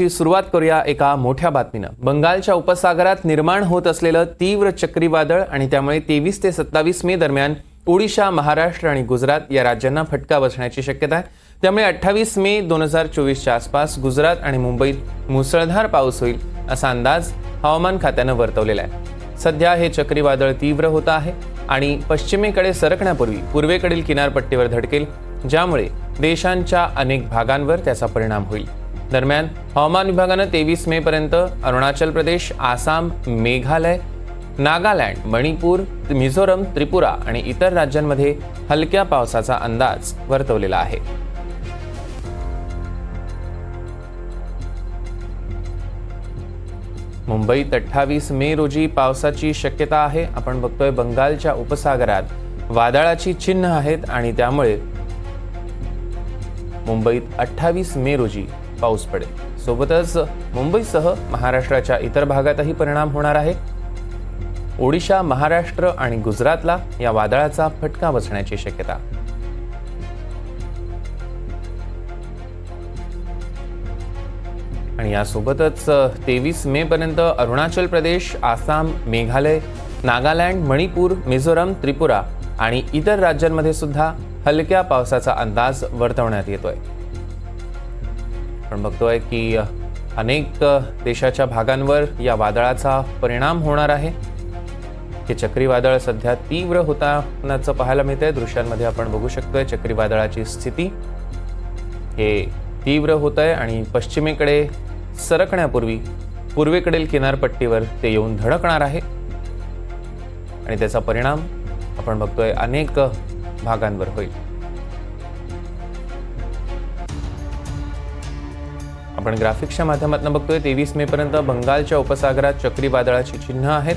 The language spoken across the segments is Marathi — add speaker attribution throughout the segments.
Speaker 1: ची सुरुवात करूया एका मोठ्या बातमीनं। बंगालच्या उपसागरात निर्माण होत असलेलं तीव्र चक्रीवादळ आणि त्यामुळे 23 ते 27 मे दरम्यान ओडिशा, महाराष्ट्र आणि गुजरात या राज्यांना फटका बसण्याची शक्यता आहे। त्यामुळे 28 मे 2024च्या आसपास गुजरात आणि मुंबईत मुसळधार पाऊस होईल असा अंदाज हवामान खात्यानं वर्तवलेला आहे। सध्या हे चक्रीवादळ तीव्र होत आहे आणि पश्चिमेकडे सरकण्यापूर्वी पूर्वेकडील किनारपट्टीवर धडकेल, ज्यामुळे देशांच्या अनेक भागांवर त्याचा परिणाम होईल। दरम्यान हवामान विभागानं 23 मे पर्यंत अरुणाचल प्रदेश, आसाम, मेघालय, नागालँड, मणिपूर, मिझोरम, त्रिपुरा आणि इतर राज्यांमध्ये हलक्या पावसाचा अंदाज वर्तवलेला आहे। मुंबईत 28 मे रोजी पावसाची शक्यता आहे। आपण बघतोय बंगालच्या उपसागरात वादळाची चिन्ह आहेत आणि त्यामुळे मुंबईत 28 मे रोजी पाऊस पडेल। सोबतच मुंबईसह महाराष्ट्राच्या इतर भागातही परिणाम होणार आहे। ओडिशा, महाराष्ट्र आणि गुजरातला या वादळाचा फटका बसण्याची शक्यता। आणि यासोबतच 23 मे पर्यंत अरुणाचल प्रदेश, आसाम, मेघालय, नागालँड, मणिपूर, मिझोरम, त्रिपुरा आणि इतर राज्यांमध्ये सुद्धा हलक्या पावसाचा अंदाज वर्तवण्यात येतोय। आपण बघतोय की अनेक देशाच्या भागांवर या वादळाचा परिणाम होणार आहे। हे चक्रीवादळ सध्या तीव्र होतानाचं पाहायला मिळतंय। दृश्यांमध्ये आपण बघू शकतोय चक्रीवादळाची स्थिती हे तीव्र होत आहे आणि पश्चिमेकडे सरकण्यापूर्वी पूर्वेकडील किनारपट्टीवर ते येऊन धडकणार आहे आणि त्याचा परिणाम आपण बघतोय अनेक भागांवर होईल। आपण ग्राफिक्सच्या माध्यमातून बघतोय 23 मे पर्यंत बंगालच्या उपसागरात चक्रीवादळाची चिन्ह आहेत।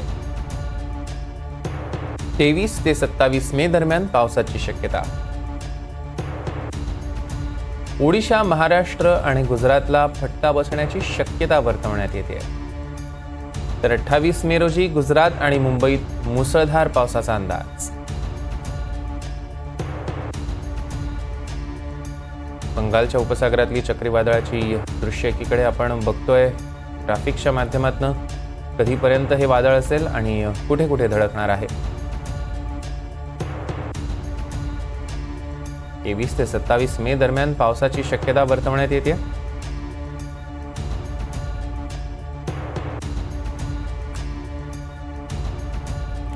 Speaker 1: 23 ते 27 मे दरम्यान पावसाची शक्यता। ओडिशा, महाराष्ट्र आणि गुजरातला फटका बसण्याची शक्यता वर्तवण्यात येते। तर 28 मे रोजी गुजरात आणि मुंबईत मुसळधार पावसाचा अंदाज। बंगालच्या उपसागरातली चक्रीवादळाची दृश्य एकीकडे आपण बघतोय ग्राफिक्सच्या माध्यमातून। कधीपर्यंत हे वादळ असेल आणि कुठे कुठे धडकणार आहे। 23 ते 27 मे दरम्यान पावसाची शक्यता वर्तवण्यात येते।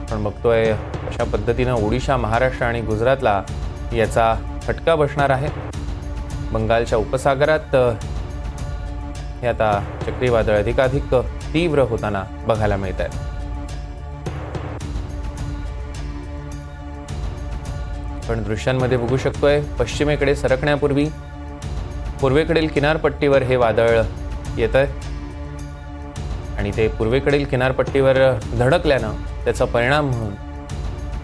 Speaker 1: आपण बघतोय अशा पद्धतीनं ओडिशा, महाराष्ट्र आणि गुजरातला याचा फटका बसणार आहे। बंगालच्या उपसागरात हे आता चक्रीवादळ अधिकाधिक तीव्र होताना बघायला मिळत आहे। आपण दृश्यांमध्ये बघू शकतोय पश्चिमेकडे सरकण्यापूर्वी पूर्वेकडील किनारपट्टीवर हे वादळ येत आहे आणि ते पूर्वेकडील किनारपट्टीवर धडकल्यानं त्याचा परिणाम म्हणून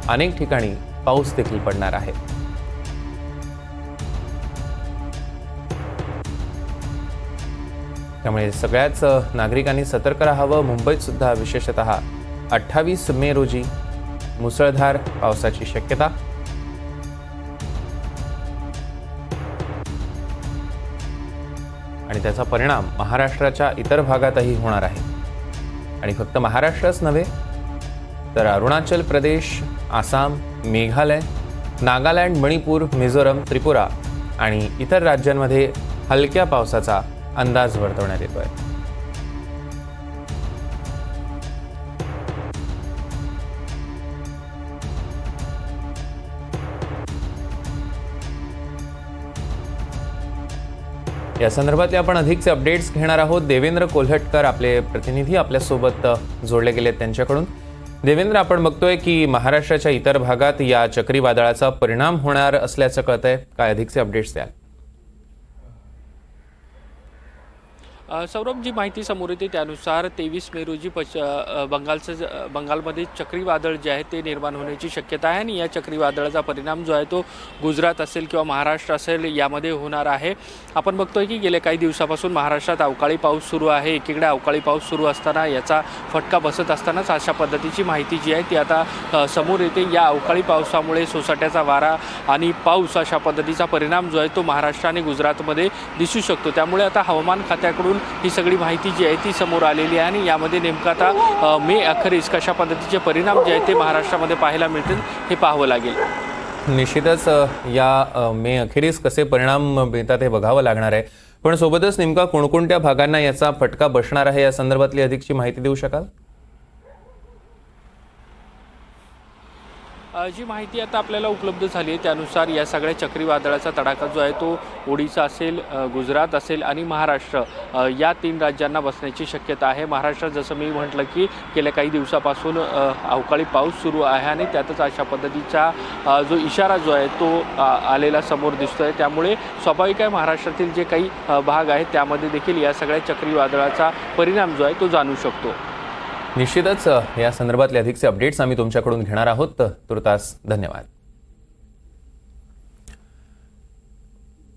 Speaker 1: अनेक ठिकाणी पाऊस देखील पडणार आहे। त्यामुळे सगळ्याच नागरिकांनी सतर्क राहावं। मुंबईत सुद्धा विशेषतः 28 मे रोजी मुसळधार पावसाची शक्यता। आणि त्याचा परिणाम महाराष्ट्राच्या इतर भागातही होणार आहे। आणि फक्त महाराष्ट्रच नव्हे तर अरुणाचल प्रदेश, आसाम, मेघालय, नागालँड, मणिपूर, मिझोरम, त्रिपुरा आणि इतर राज्यांमध्ये हलक्या पावसाचा अंदाज वर्तवण्यात येतोय। या संदर्भातले आपण अधिकचे अपडेट्स घेणार आहोत। देवेंद्र कोल्हटकर आपले प्रतिनिधी आपल्यासोबत जोडले गेलेत त्यांच्याकडून। देवेंद्र, आपण बघतोय की महाराष्ट्राच्या इतर भागात या चक्रीवादळाचा परिणाम होणार असल्याचं कळतंय, काय अधिकचे अपडेट्स द्याल?
Speaker 2: सौरभ, जी माहिती समोर येते त्यानुसार 23 मे रोजी बंगालमध्ये चक्रीवादळ जे आहे ते निर्माण होण्याची शक्यता आहे आणि या चक्रीवादळाचा परिणाम जो आहे तो गुजरात असेल किंवा महाराष्ट्र असेल यामध्ये होणार आहे। आपण बघतोय की गेल्या काही दिवसापासून महाराष्ट्रात अवकाळी पाऊस सुरू आहे। एकीकडे अवकाळी पाऊस सुरू असताना याचा फटका बसत असतानाच अशा पद्धतीची माहिती जी आहे ती आता समोर येते। या अवकाळी पावसामुळे सोसाट्याचा वारा आणि पाऊस अशा पद्धतीचा परिणाम जो आहे तो महाराष्ट्र आणि गुजरातमध्ये दिसू शकतो। त्यामुळे आता हवामान खात्याकडून चक्रीवादळावरून ही सगळी माहिती जी आहे ती समोर आलेली आहे आणि यामध्ये नेमकं आता मे अखेरीस कशा पद्धतीचे परिणाम जे आहेत ते महाराष्ट्रामध्ये पाहायला मिळतील हे पाहावं लागेल.
Speaker 1: निश्चितच या मे अखेरीस कसे परिणाम मिळतात हे बघावं लागणार आहे. पण सोबतच नेमका कोणकोणत्या भागांना याचा फटका बसणार आहे या संदर्भातली अधिकची माहिती देऊ शकाल?
Speaker 2: जी माहिती आता आपल्याला उपलब्ध झाली आहे त्यानुसार या सगळ्या चक्रीवादळाचा तडाखा जो आहे तो ओडिशा असेल, गुजरात असेल आणि महाराष्ट्र या 3 राज्यांना बसण्याची शक्यता आहे. महाराष्ट्रात जसं मी म्हटलं की गेल्या काही दिवसापासून अवकाळी पाऊस सुरू आहे आणि त्यातच अशा पद्धतीचा जो इशारा जो आहे तो आलेला समोर दिसतोय. त्यामुळे स्वाभाविक आहे महाराष्ट्रातील जे काही भाग आहेत त्यामध्ये देखील या सगळ्या चक्रीवादळाचा परिणाम जो आहे तो जाणू शकतो.
Speaker 1: निश्चितच या संदर्भातले अधिकचे अपडेट्स आम्ही तुमच्याकडून घेणार आहोत. तुर्तास धन्यवाद.